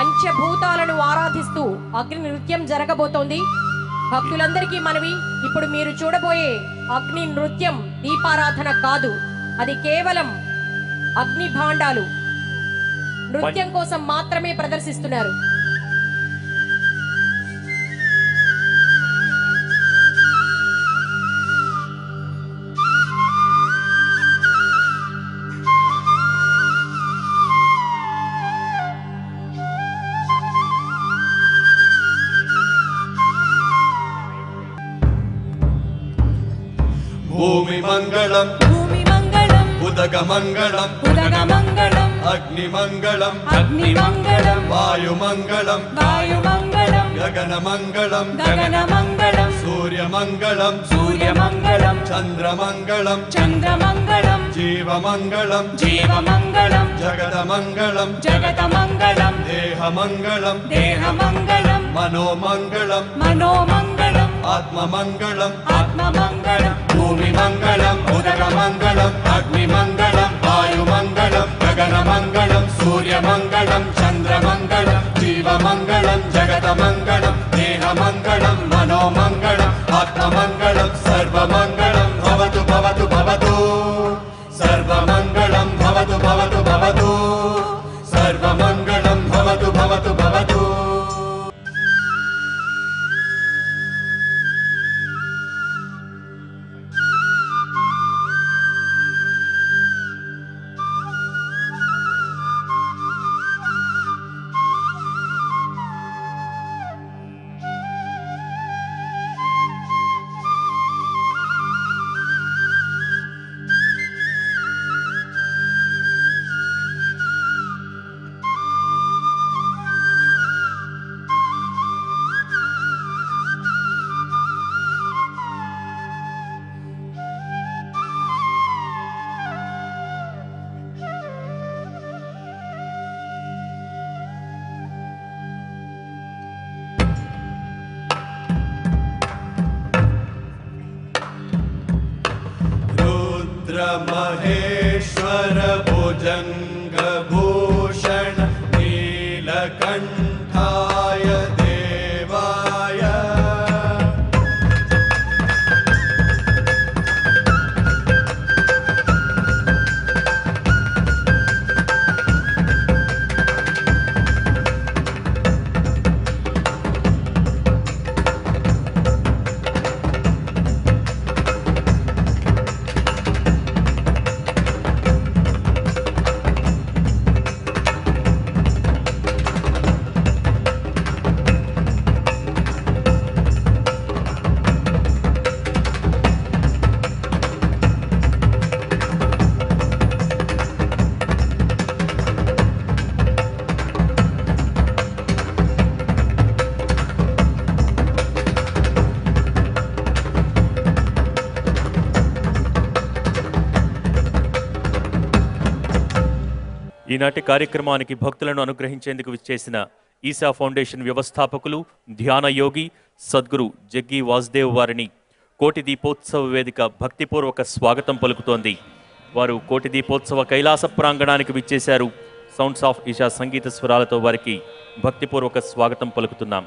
పంచభూతాలను ఆరాధిస్తూ అగ్ని నృత్యం జరగబోతోంది. భక్తులందరికీ మనవి, ఇప్పుడు మీరు చూడబోయే అగ్ని నృత్యం దీపారాధన కాదు, అది కేవలం అగ్ని భాండాలు నృత్యం కోసం మాత్రమే ప్రదర్శిస్తున్నారు. భూమి మంగళం భూమి మంగళం ఉదగ మంగళం ఉదగ మంగళం అగ్ని మంగళం అగ్ని మంగళం వాయు మంగళం వాయు మంగళం గగన మంగళం గగన మంగళం సూర్య మంగళం సూర్య మంగళం చంద్ర మంగళం చంద్ర మంగళం జీవ మంగళం జీవ మంగళం జగద మంగళం జగత మంగళం దేహ మంగళం దేహ మంగళం మనో మంగళం మనో మంగళం ఆత్మ మంగళం ఆత్మ మంగళం భూమి మంగళం ఉదగ మంగళం అగ్ని మంగళం వాయు మంగళం గగన మంగళం సూర్య మంగళం చంద్ర మంగళం జీవ మంగళం జగత మంగళం దేహ మంగళం మనో మంగళం ఆత్మ మంగళం సర్వ మంగళం భవతు భవతు భవతు సర్వ మంగళం భవతు భవతు భవతు సర్వ మంగళం భవతు భవతు భవతు. महेश्वर भुजंग भूषण नीलकंठाय देवाय ఈనాటి కార్యక్రమానికి భక్తులను అనుగ్రహించేందుకు విచ్చేసిన ఈసా ఫౌండేషన్ వ్యవస్థాపకులు ధ్యాన యోగి సద్గురు జగ్గి వాసుదేవ్ వారిని కోటి దీపోత్సవ వేదిక భక్తిపూర్వక స్వాగతం పలుకుతోంది. వారు కోటి దీపోత్సవ కైలాస ప్రాంగణానికి విచ్చేశారు. సౌండ్స్ ఆఫ్ ఈషా సంగీత స్వరాలతో వారికి భక్తిపూర్వక స్వాగతం పలుకుతున్నాం.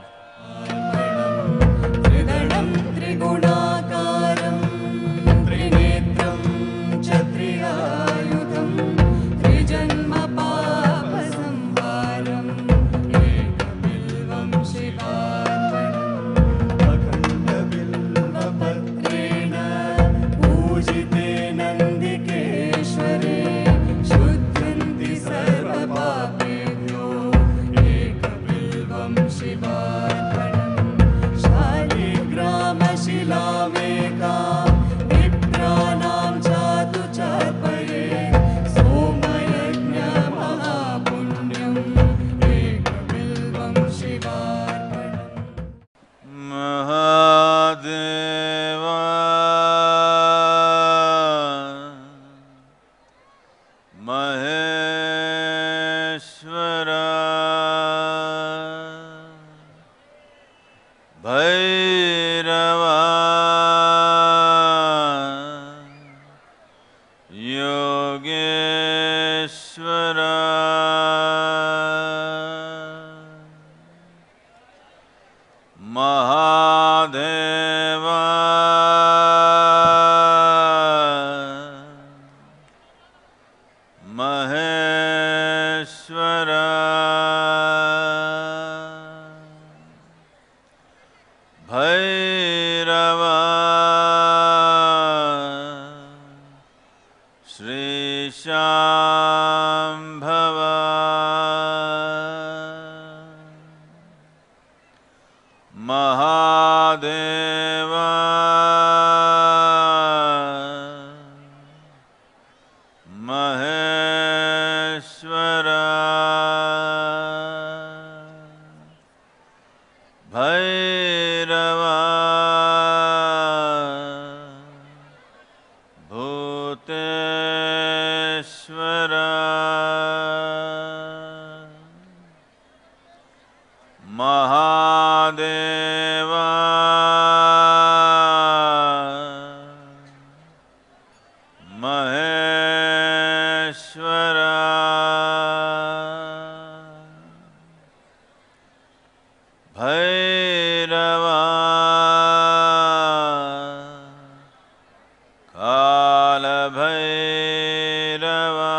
Mahadeva Maheshwara Bhairava Shri Shambhava Mahadeva Maheshwara Bhairava Bhuteshwara Mahadeva Maheshwara Bhairava Kala Bhairava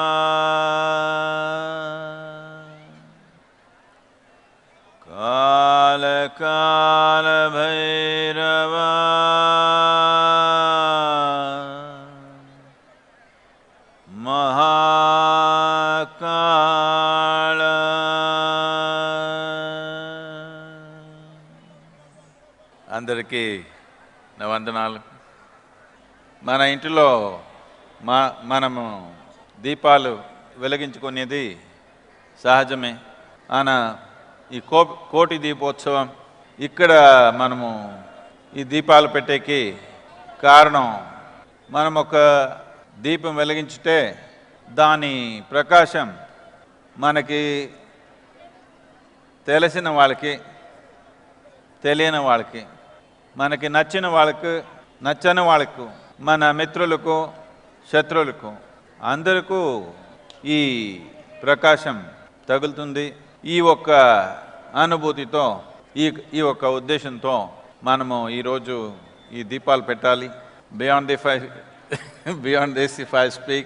Kala Kala Bhairava Mahakala అందరికీ నా వందనాలు. మన ఇంటిలో మనము దీపాలు వెలిగించుకునేది సహజమే. ఈ కోటి దీపోత్సవం ఇక్కడ మనము ఈ దీపాలు పెట్టేకి కారణం, మనం ఒక దీపం వెలిగించితే దాని ప్రకాశం మనకి తెలిసిన వాళ్ళకి, తెలియని వాళ్ళకి, మనకి నచ్చిన వాళ్ళకు, నచ్చని వాళ్ళకు, మన మిత్రులకు, శత్రువులకు అందరికీ ఈ ప్రకాశం తగులుతుంది. ఈ ఒక్క అనుభూతితో, ఈ ఒక్క ఉద్దేశంతో మనము ఈరోజు ఈ దీపాలు పెట్టాలి. Beyond this, if I speak,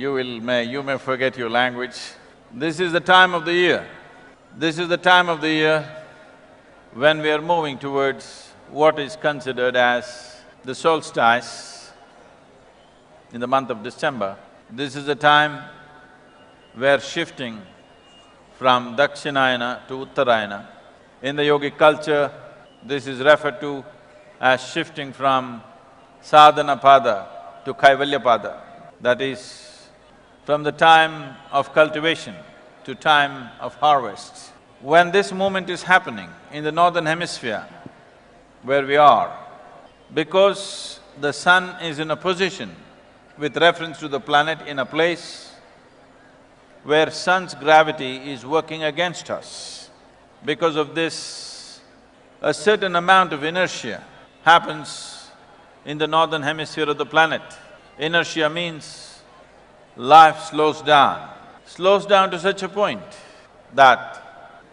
you may forget your language. This is the time of the year. This is the time of the year when we are moving towards what is considered as the solstice in the month of December. This is the time where shifting from Dakshinayana to Uttarayana. In the yogic culture, this is referred to as shifting from Sadhana Pada to Kaivalya Pada. That is, from the time of cultivation to time of harvest. When this movement is happening in the northern hemisphere, where we are, because the sun is in a position with reference to the planet in a place where sun's gravity is working against us. Because of this, a certain amount of inertia happens in the northern hemisphere of the planet. Inertia means life slows down to such a point that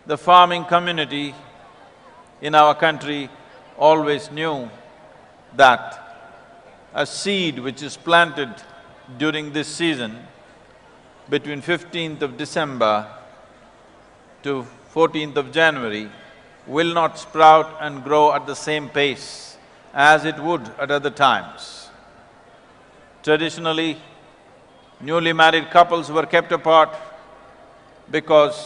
the farming community in our country always knew that a seed which is planted during this season, between 15th of December to 14th of January, will not sprout and grow at the same pace as it would at other times. Traditionally, newly married couples were kept apart because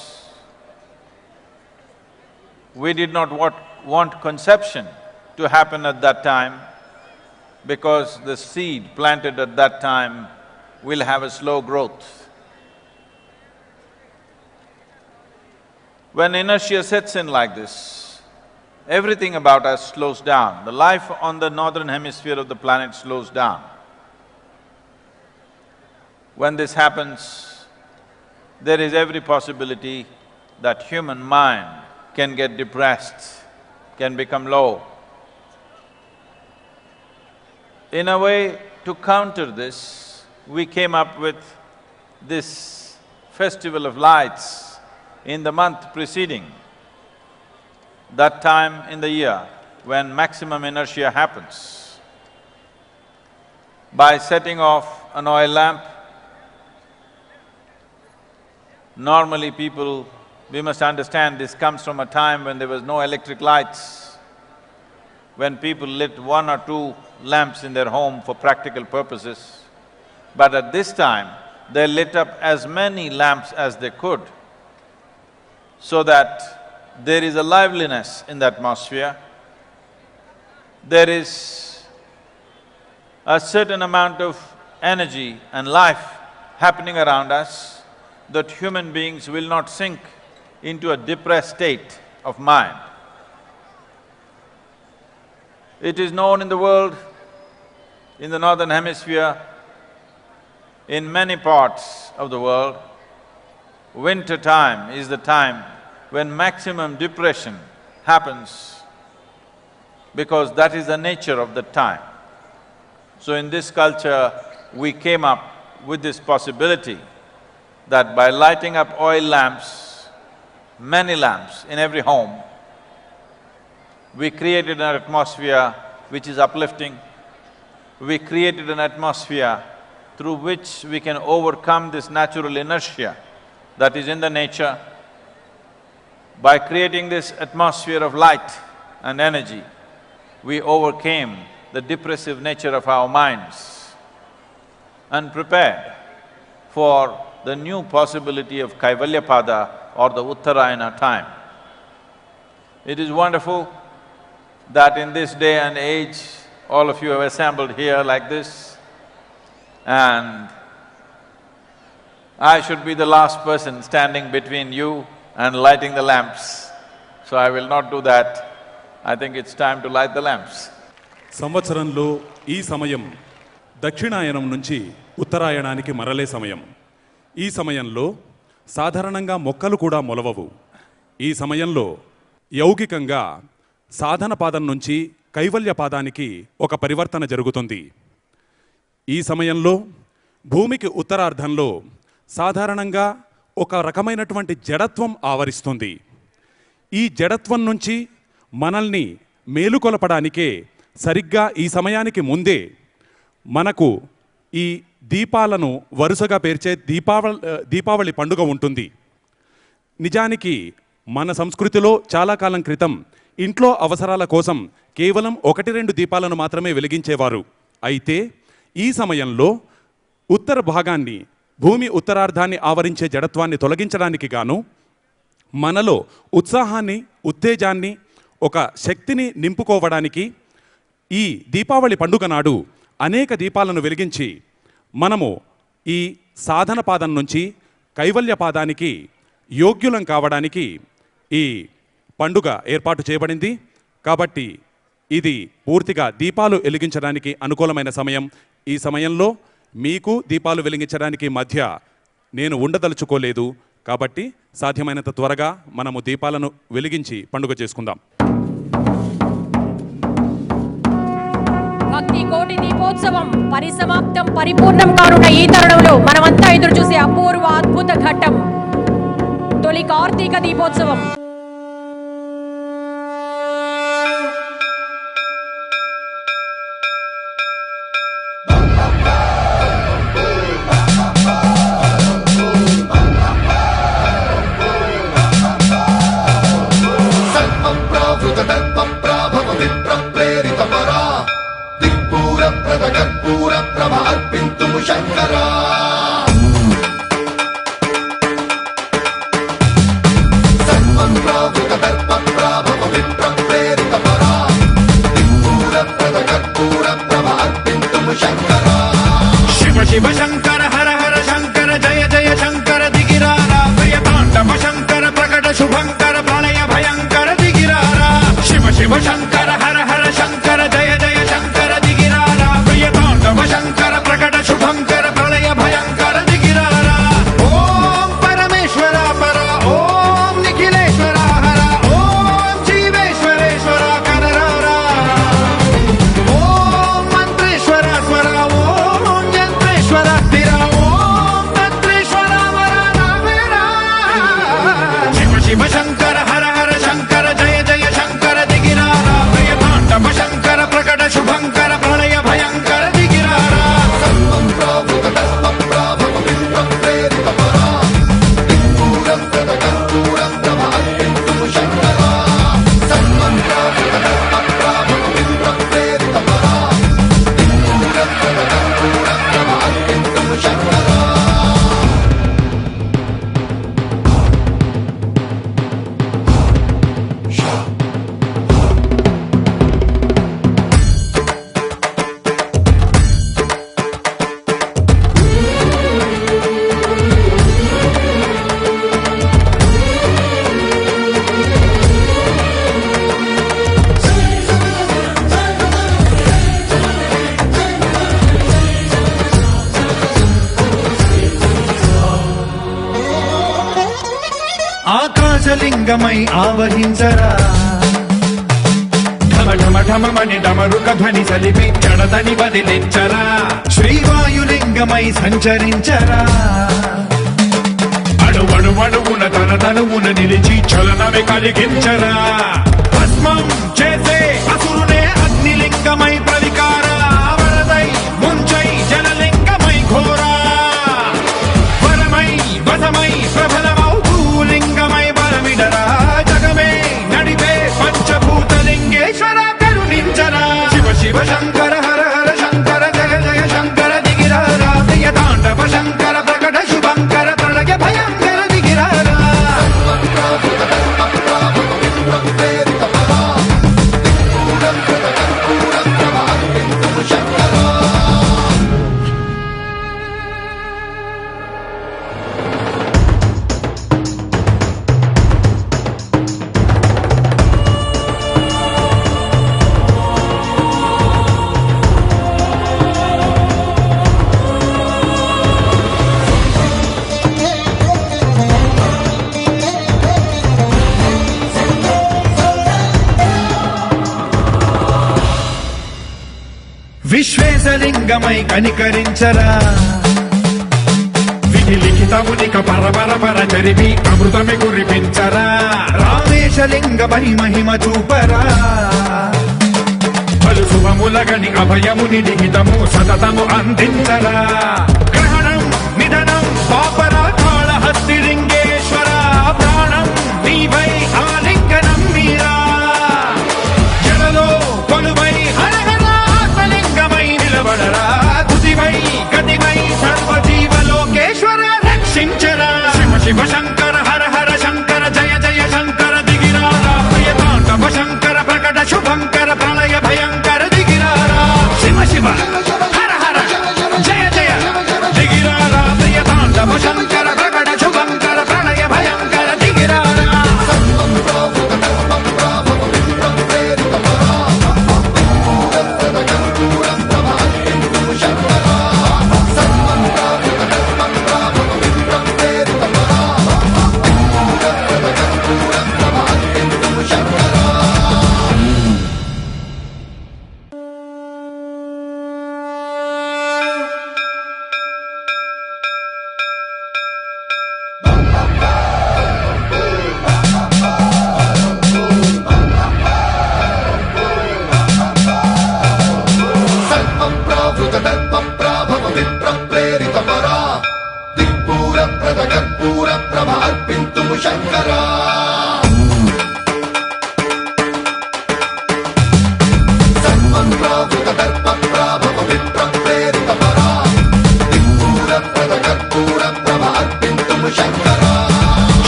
we did not want conception to happen at that time, because the seed planted at that time will have a slow growth. When inertia sets in like this, everything about us slows down. The life on the northern hemisphere of the planet slows down. When this happens, there is every possibility that human mind can get depressed, can become low. In a way, to counter this, we came up with this festival of lights in the month preceding. that time in the year when maximum inertia happens. By setting off an oil lamp, normally people, we must understand this comes from a time when there was no electric lights, when people lit 1 or 2 lamps in their home for practical purposes. But at this time, they lit up as many lamps as they could, so that there is a liveliness in the atmosphere. There is a certain amount of energy and life happening around us, that human beings will not sink into a depressed state of mind. It is known in the world, in the northern hemisphere, in many parts of the world, winter time is the time when maximum depression happens, because that is the nature of the time. So in this culture, we came up with this possibility that by lighting up oil lamps, many lamps in every home, we created an atmosphere which is uplifting. We created an atmosphere through which we can overcome this natural inertia that is in the nature. By creating this atmosphere of light and energy, we overcame the depressive nature of our minds and prepared for the new possibility of Kaivalyapada or the Uttarayana time. It is wonderful that in this day and age, all of you have assembled here like this, and I should be the last person standing between you and lighting the lamps. So I will not do that. I think it's time to light the lamps. సంవత్సరంలో ఈ సమయం దక్షిణాయనం నుంచి ఉత్తరాయణానికి మరలే సమయం. ఈ సమయంలో సాధారణంగా మొక్కలు కూడా మొలవవు. ఈ సమయంలో యౌగికంగా సాధన పాదం నుంచి కైవల్య పాదానికి ఒక పరివర్తన జరుగుతుంది. ఈ సమయంలో భూమికి ఉత్తరార్ధంలో సాధారణంగా ఒక రకమైనటువంటి జడత్వం ఆవరిస్తుంది. ఈ జడత్వం నుంచి మనల్ని మేలుకొలపడానికే సరిగ్గా ఈ సమయానికి ముందే మనకు ఈ దీపాలను వరుసగా పేర్చే దీపావళి పండుగ ఉంటుంది. నిజానికి మన సంస్కృతిలో చాలా కాలం క్రితం ఇంట్లో అవసరాల కోసం కేవలం 1-2 దీపాలను మాత్రమే వెలిగించేవారు. అయితే ఈ సమయంలో ఉత్తర భాగాన్ని, భూమి ఉత్తరార్ధాన్ని ఆవరించే జడత్వాన్ని తొలగించడానికి గాను మనలో ఉత్సాహాన్ని, ఉత్తేజాన్ని, ఒక శక్తిని నింపుకోవడానికి ఈ దీపావళి పండుగ నాడు అనేక దీపాలను వెలిగించి మనము ఈ సాధన పాదం నుంచి కైవల్య పాదానికి యోగ్యులం కావడానికి ఈ పండుగ ఏర్పాటు చేయబడింది. కాబట్టి ఇది పూర్తిగా దీపాలు వెలిగించడానికి అనుకూలమైన సమయం. ఈ సమయంలో మీకు దీపాలు వెలిగించడానికి మధ్య నేను ఉండదలుచుకోలేదు. కాబట్టి సాధ్యమైనంత త్వరగా మనము దీపాలను వెలిగించి పండుగ చేసుకుందాం. భక్తి కోటి దీపోత్సవం పరిసమాప్తం, పరిపూర్ణం కానున్న ఈ తరుణంలో మనమంతా ఎదురు చూసే అపూర్వ అద్భుత ఘట్టం తొలి కార్తీక దీపోత్సవం. శంకరా సర్వం విశ్వేశలింగమై ఆవహించరా ఢమఢమఢమని డమరుక ధ్వని సలిపి చెడదని వదిలించరా శ్రీవాయులింగమై సంచరించరా అణువణువున తన తనువున నిలిచి చలనమే కలిగించరా భస్మం చేసే అసురునే అగ్నిలింగమై ప్రవికార వరదై ముంచై జలలింగమై ఘోరా వరమై వసమై ప్రబలమౌ భూలింగమై బలమిడరా జగమే నడిపే పంచభూతలింగేశ్వర కరుణించరా శివ శివ శంకర హర హర శంకర జయ జయ శంకర దిగిరారా ప్రియ తాండవ శంకర ప్రకట శుభంకర ప్రళయ భయంకర దిగిరారా విశ్వేశలింగమై కనికరించరా విధి లిఖితమునిక పరపర పర చరివి అమృతమి కురిపించరా రామేశలింగమై మహిమ చూపరా పలు శుభములగని అభయముని లిఖితము సతతము అందించరా గ్రహణం నిధనం పాపరా కాళహస్తిలింగేశ్వర ప్రాణం నీవై ఆలింగనం మీరా జలలో కొలువై హరహర ఆత్మలింగమై నిలబడరా తుదివై గతివై సర్వజీవలోకేశ్వర రక్షించరా శివ శివ శంకర హర హర శంకర జయ జయ శంకర దిగిరారా ప్రియ తాండవ శంకర ప్రకట శుభంకర ప్రళయ భయంకర దిగిరారా శివ శివ హర హర జయ జయ దిగిరారా ప్రియ తాండవ శంకర ప్రకట శుభంకర ప్రళయ భయంకర దిగిరారా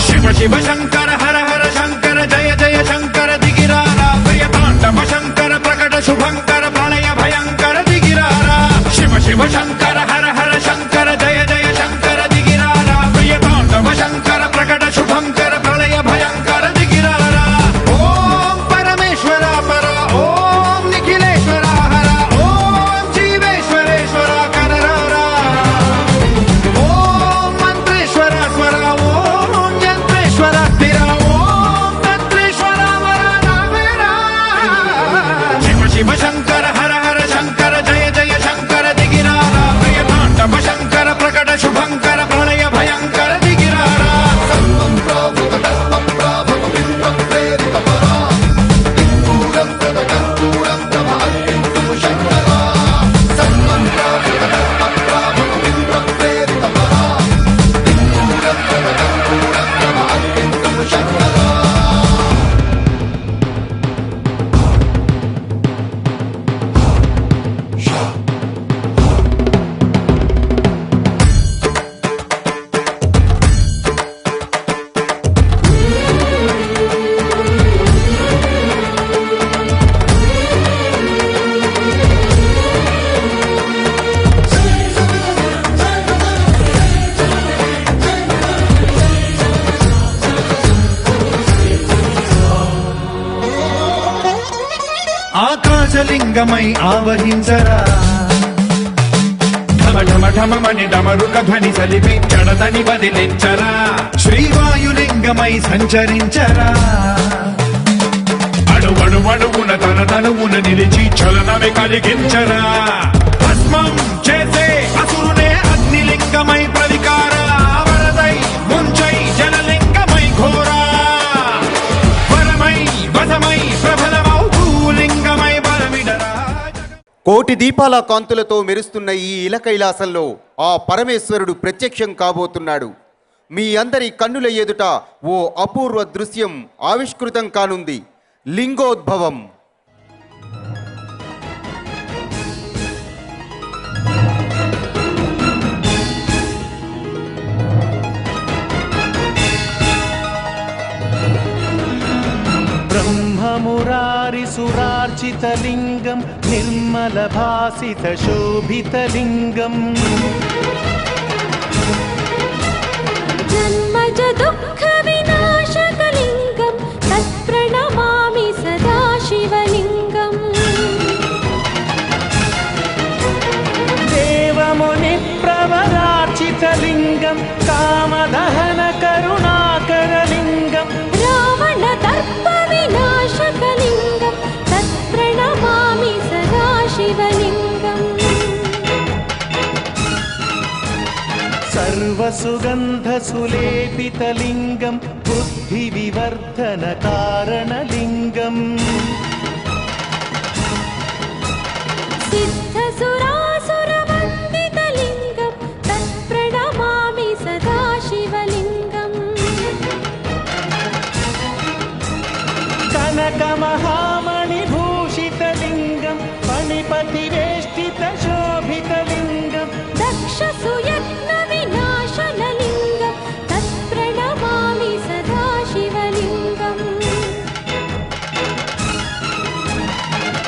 శివ శివ శంకర హర హర శంకర జయ జయ శంకర దిగిరారా ప్రియ తాండవ శంకర ప్రకట శుభంకర ప్రళయ భయంకర దిగిరారా శివ శివ శంకర హర హర శంకర జయ జయ శంకర దిగిరారా ప్రియ తాండవ శంకర ప్రకట శుభంకర ప్రళయ భయంకర దిగిరారా ఓం పరమేశ్వర పర ఓం నిఖిలేశ్వర హర ఓం జీవేశ్వరేశ్వర కరరారా ఓం మంత్రేశ్వర స్వర ఓం యంత్రేశ్వర స్థిర ఓం తంత్రేశ్వర వర నామేరా శివ శివ శంకర హర హర శంకర జయ జయ శంకర దిగిరారా ప్రియ తాండవ శంకర ప్రకట శుభంకర ప్రళయ భయంకర దిగిరారా ఆకాశలింగమై ఆవహించరా ఢమఢమఢమని డమరుక ధ్వని సలిపి చెడదని వదిలించరా శ్రీవాయులింగ జ్యోతిర్లింగమై సంచరించరా అడుగడుగడుగున తన తనువున నిలిచి చలనమే కలిగించరా భస్మం చేసే అసురునే అగ్నిలింగమై ప్రవికార వరదై ముంచై జలలింగమై ఘోరా వరమై వసమై ప్రబలమౌ భూలింగమై బలమిడరా. కోటి దీపాల కాంతులతో మెరుస్తున్న ఈ ఇల కైలాసంలో ఆ పరమేశ్వరుడు ప్రత్యక్షం కాబోతున్నాడు. మీ అందరి కన్నుల ఎదుట ఓ అపూర్వ దృశ్యం ఆవిష్కృతం కానుంది. లింగోద్భవం. ब्रह्ममुरारिसुरार्चितलिङ्गं निर्मलभासितशोभितलिङ्गम् जन्मज दुःखविनाशकलिङ्गं तत्प्रणमामि सदा शिवलिङ्गम् देवमुनिप्रवरार्चितलिङ्गं कामदहनकरुणाकरलिङ्गं रावणदर्पविनाशकलिङ्गं तत्प्रणमामि सदा शिवलिङ्गम् सर्वसुगन्धसुलेपितलिङ्गं बुद्धिविवर्धनकारणलिङ्गम् सिद्धसुरासुरवन्दितलिङ्गं तत्प्रणमामि सदा शिवलिङ्गम् कनकमहामणिभूषितलिङ्गं फणिपतिवेष्टितशोभितलिङ्गं दक्षसुयज्ञविनाशनलिङ्गं तत्प्रणमामि सदा शिवलिङ्गम्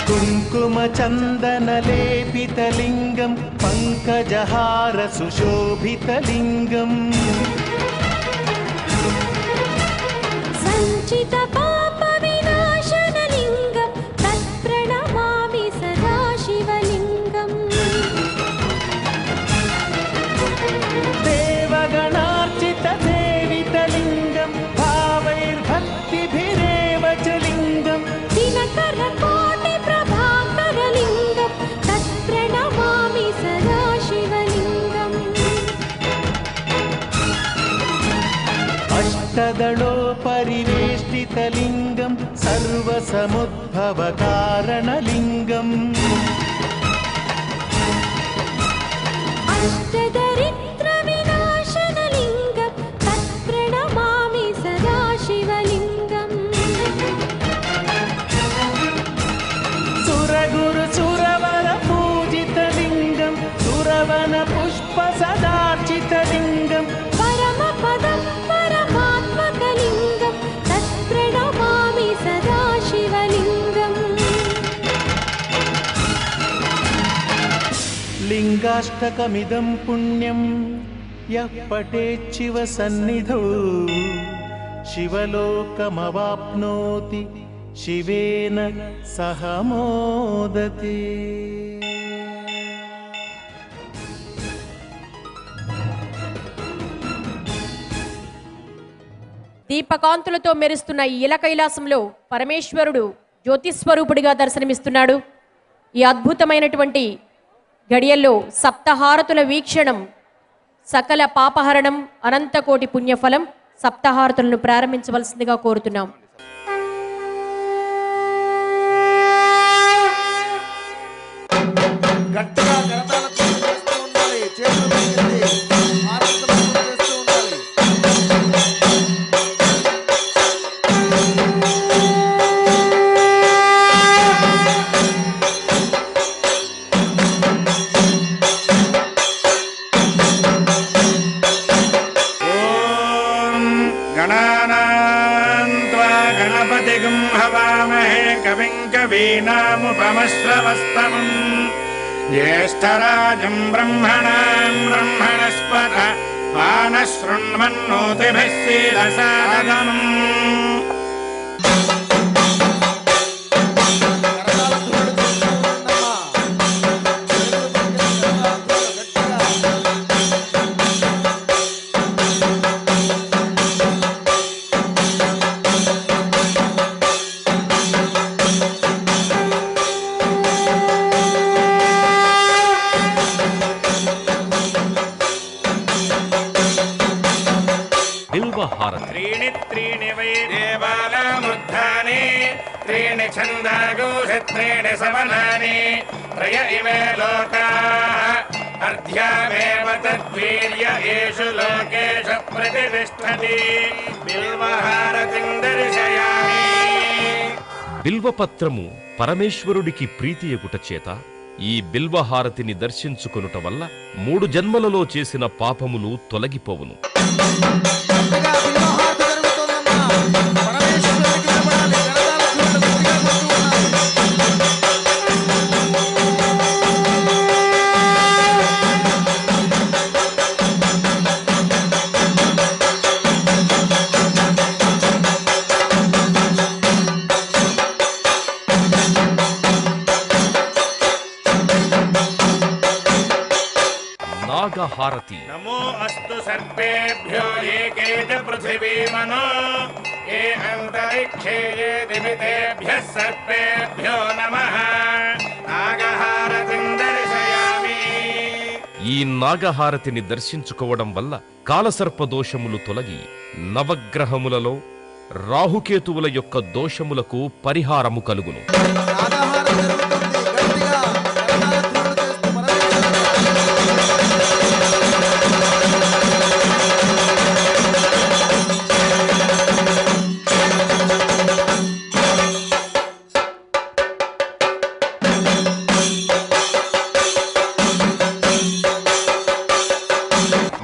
कुङ्कुमचन्दनलेपितलिङ्गं पङ्कजहारसुशोभितलिङ्गम् सञ्चितपापविनाशनलिङ्गं तत्प्रणमामि सदा शिवलिङ्गम् देवगणार्चितसेवितलिङ्गं भावैर्भक्तिभिरेव च लिङ्गम् दिनकरकोटिप्रभाकरलिङ्गं तत्प्रणमामि सदा शिवलिङ्गम् अष्टदलोपरिवेष्टितलिङ्गं सर्वसमुद्भवकारणलिङ्गम् अष्टदरिद्रविनाशनलिङ्गं तत्प्रणमामि सदा शिवलिङ्गम् सुरगुरुसुरवरपूजितलिङ्गं सुरवनपुष्पसदार्चितलिङ्गं परमपदं परमात्मकलिङ्गं तत्प्रणमामि सदा शिवलिङ्गम् लिङ्गाष्टकमिदं पुण्यं यः पठेच्छिव सन्निधौ शिवलोकमवाप्नोति शिवेन सह मोदते. దీపకాంతులతో మెరుస్తున్న ఈ ఇల కైలాసంలో పరమేశ్వరుడు జ్యోతిస్వరూపుడిగా దర్శనమిస్తున్నాడు. ఈ అద్భుతమైనటువంటి గడియల్లో సప్తహారతుల వీక్షణం, సకల పాపహరణం, అనంతకోటి పుణ్యఫలం. సప్తహారతులను ప్రారంభించవలసిందిగా కోరుతున్నాం. గట్టిగా కరతాళాలతో చేస్తూ ఉండాలి. చేతులు పైకెత్తి ఆనందం చేస్తూ ఉండాలి. गणपतिगुं हवामहे कविं कवीनामुपमश्रवस्तमम् ज्येष्ठराजं ब्रह्मणां ब्रह्मणस्पत वानशृण्वन्नोतिभिः सीदसादनम् त्रीणि छन्दागोषत्रीणि सवनानि त्रय इमे लोकाः अर्ध्यामेव तद्वीर्य येषु लोकेषु प्रतिष्ठति बिल्वहारतिं दर्शयामि బిల్వపత్రము పరమేశ్వరుడికి ప్రీతియగుట చేత ఈ బిల్వహారతిని దర్శించుకొనుట వల్ల 3 జన్మలలో చేసిన పాపములు తొలగిపోవును. నాగహారతి. नमो अस्तु सर्पेभ्यो ये के च पृथिवी मनो ये अन्तरिक्षे ये दिवितेभ्यः सर्पेभ्यो नमः नागहारतिं दर्शयामि ఈ నాగహారతిని దర్శించుకోవడం వల్ల కాలసర్ప దోషములు తొలగి నవగ్రహములలో రాహుకేతువుల యొక్క దోషములకు పరిహారము కలుగును.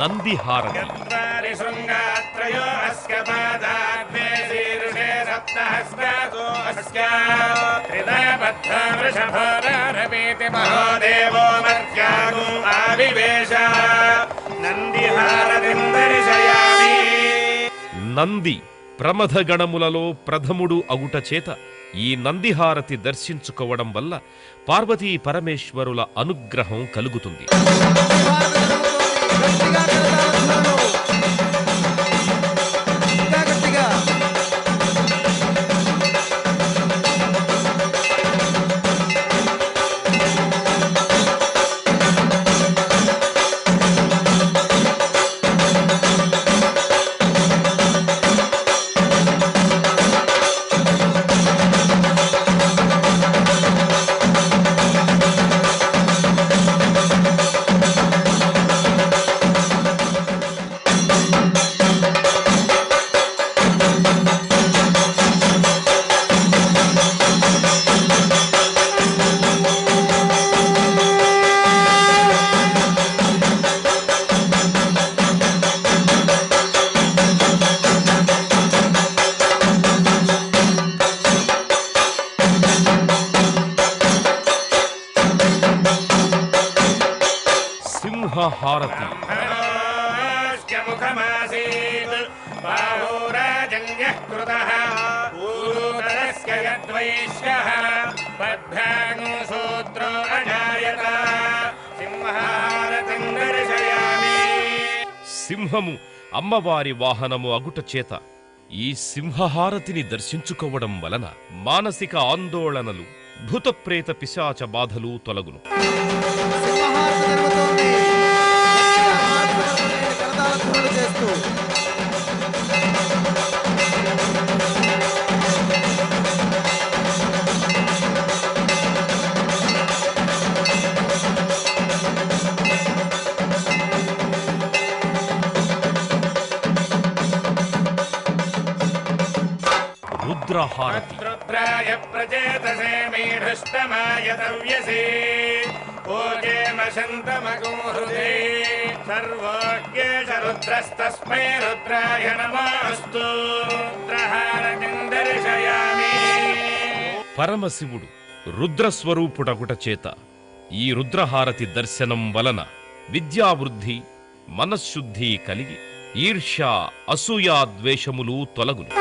నందిహారతి. चत्वारि शृङ्गात्रयो अस्य पादाग्ने शीर्षे सप्तहस्तासो अस्य त्रिदबद्धा वृषभोरारवेति महो देवो मर्त्यागुम् आविवेश नन्दिहारतिं दर्शयामि. నంది ప్రమథ గణములలో ప్రథముడు అగుట చేత ఈ నందిహారతి దర్శించుకోవడం వల్ల పార్వతీ పరమేశ్వరుల అనుగ్రహం కలుగుతుంది. సింహహారతి. मुखमासीत् बाहुराजन्यः कृतः पूर्वतरस्य यद्वैश्यः पद्भ्याङ्गूत्रो अजायत సింహారతిం దర్శయామి. సింహము అమ్మవారి వాహనము అగుట చేత ఈ సింహహారతిని దర్శించుకోవడం వలన మానసిక ఆందోళనలు భూతప్రేత పిశాచ బాధలు తొలగును. రుద్రహారతి. రుద్రాయ ప్రచేతసే మీఢుష్టమాయ తవ్యసే ఓజేమశంతమగోహృదే సర్వోజ్ఞేష రుద్రస్తస్మై రుద్రాయ నమోస్తు రుద్రహారతిం దర్శయామి. పరమశివుడు రుద్రస్వరూపుడగుట చేత ఈ రుద్రహారతి దర్శనం వలన విద్యావృద్ధి మనశ్శుద్ధి కలిగి ఈర్ష్య అసూయా ద్వేషములు తొలగును.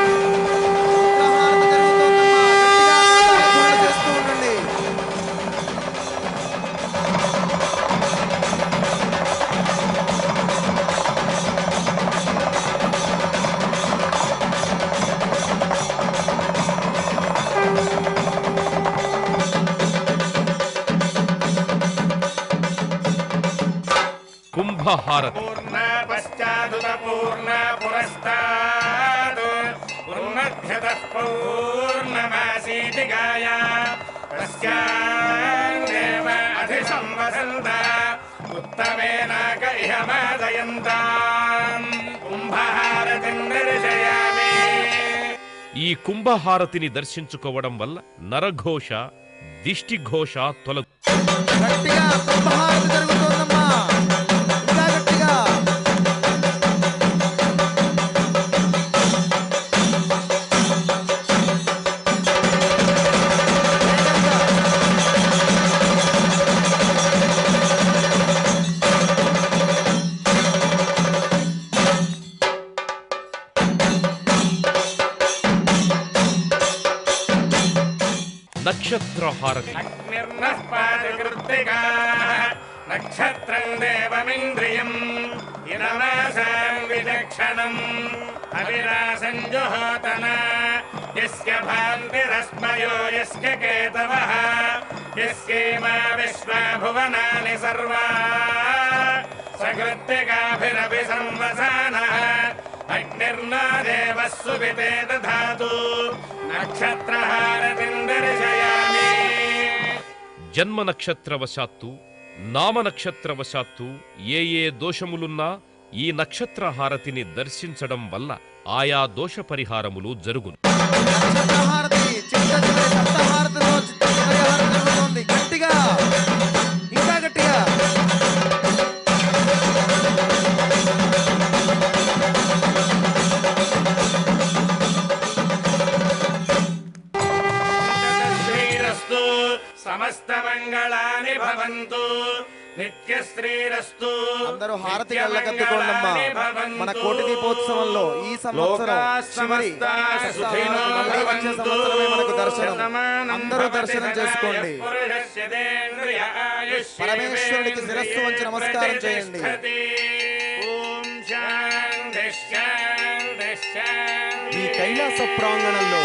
కుంభహారతి. పూర్ణ పశ్చాదుత పూర్ణ పురస్తాద్ పూర్ణధ్యతః పౌర్ణమాస शीतिकाय तस्यान्देव अधिसंवसन्त उत्तमेनाक इह मादयन्ताम् कुम्भहारतिं दर्शयामि। ఈ కుంభహారతిని దర్శించుకోవడం వల్ల నరఘోష దిష్టిఘోష తొలగు. గట్టిగా కుంభహారతి జరుగుతోందమ్మా. ఇంకా గట్టిగా. నక్షత్రహారతి. నిర్నః పాదకృత్తికాः నక్షత్రం దేవమింద్రియం ఇదమాసాం విచక్షణం అవిరాసం జుహోతన యస్య భాంతిరస్మయో యస్య కేతవః యస్యేమా విశ్వా భువనాని సర్వా సకృత్తికాభిరపి సంవసానః అగ్నిర్నో దేవः సువితే దధాతు నక్షత్రహారతిం దర్శయామి. జన్మ నక్షత్రవశాత్తు నామ నక్షత్రవశాత్తు ఏ ఏ దోషములున్నా ఈ నక్షత్రహారతిని దర్శించడం వల్ల ఆయా దోష పరిహారములు జరుగును. నక్షత్రహారతి చిట్ట చివరి సప్తహారతిలో చిట్ట చివరి హారతి జరుగుతోంది. గట్టిగా. ఇంకా గట్టిగా. శ్రీరస్తు సమస్త మంగళాని భవంతు నిత్యశ్రీరస్తు. అందరూ హారతి కళ్ళకద్దుకోండమ్మా. మన కోటి దీపోత్సవంలో ఈ సంవత్సరం చివరి మళ్ళీ వచ్చే సంవత్సరమే మనకు దర్శనం. అందరూ దర్శనం చేసుకోండి. పరమేశ్వరుడికి శిరస్సు వంచి నమస్కారం చేయండి. ఓం శాంతి శాంతి శాంతి. ఈ కైలాస ప్రాంగణంలో